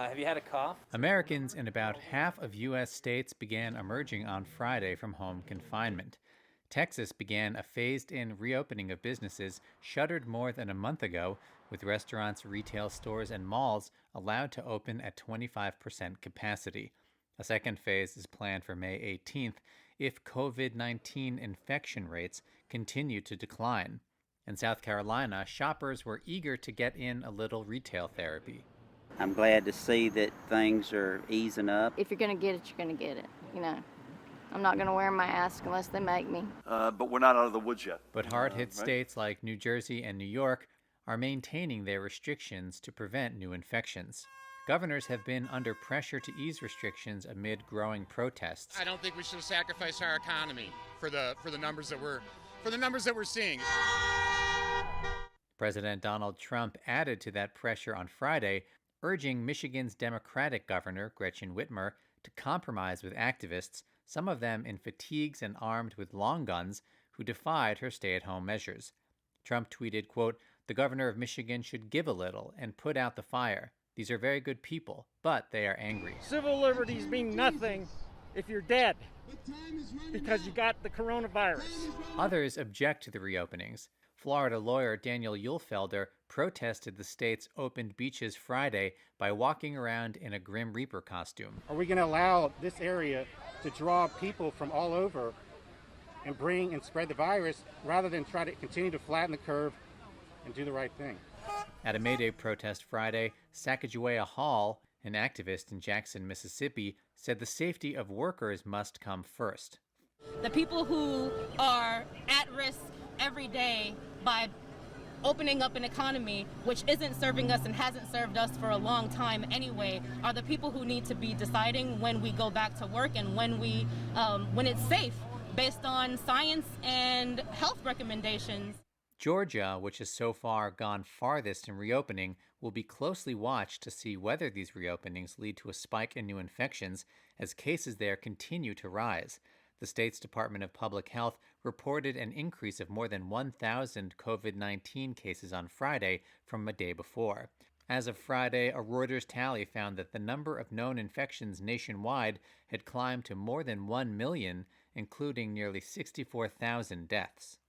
Have you had a cough? Americans in about half of U.S. states began emerging on Friday from home confinement. Texas began a phased in reopening of businesses shuttered more than a month ago, with restaurants, retail stores, and malls allowed to open at 25% capacity. A second phase is planned for May 18th if COVID 19 infection rates continue to decline. In South Carolina, shoppers were eager to get in a little retail therapy. I'm glad to see that things are easing up. If you're going to get it, you're going to get it. I'm not going to wear a mask unless they make me. But we're not out of the woods yet. But hard-hit Right? states like New Jersey and New York are maintaining their restrictions to prevent new infections. Governors have been under pressure to ease restrictions amid growing protests. I don't think we should sacrifice our economy for the numbers that we're seeing. President Donald Trump added to that pressure on Friday, urging Michigan's Democratic governor, Gretchen Whitmer, to compromise with activists, some of them in fatigues and armed with long guns, who defied her stay-at-home measures. Trump tweeted, quote, "The governor of Michigan should give a little and put out the fire. These are very good people, but they are angry." Civil liberties mean nothing if you're dead because you got the coronavirus. Others object to the reopenings. Florida lawyer Daniel Uhlfelder protested the state's opened beaches Friday by walking around in a Grim Reaper costume. Are we going to allow this area to draw people from all over and bring and spread the virus rather than try to continue to flatten the curve and do the right thing? At a May Day protest Friday, Sacagawea Hall, an activist in Jackson, Mississippi, said the safety of workers must come first. The people who are at risk every day by opening up an economy which isn't serving us and hasn't served us for a long time anyway are the people who need to be deciding when we go back to work and when it's safe based on science and health recommendations. Georgia, which has so far gone farthest in reopening, will be closely watched to see whether these reopenings lead to a spike in new infections as cases there continue to rise. The state's Department of Public Health reported an increase of more than 1,000 COVID-19 cases on Friday from a day before. As of Friday, a Reuters tally found that the number of known infections nationwide had climbed to more than 1 million, including nearly 64,000 deaths.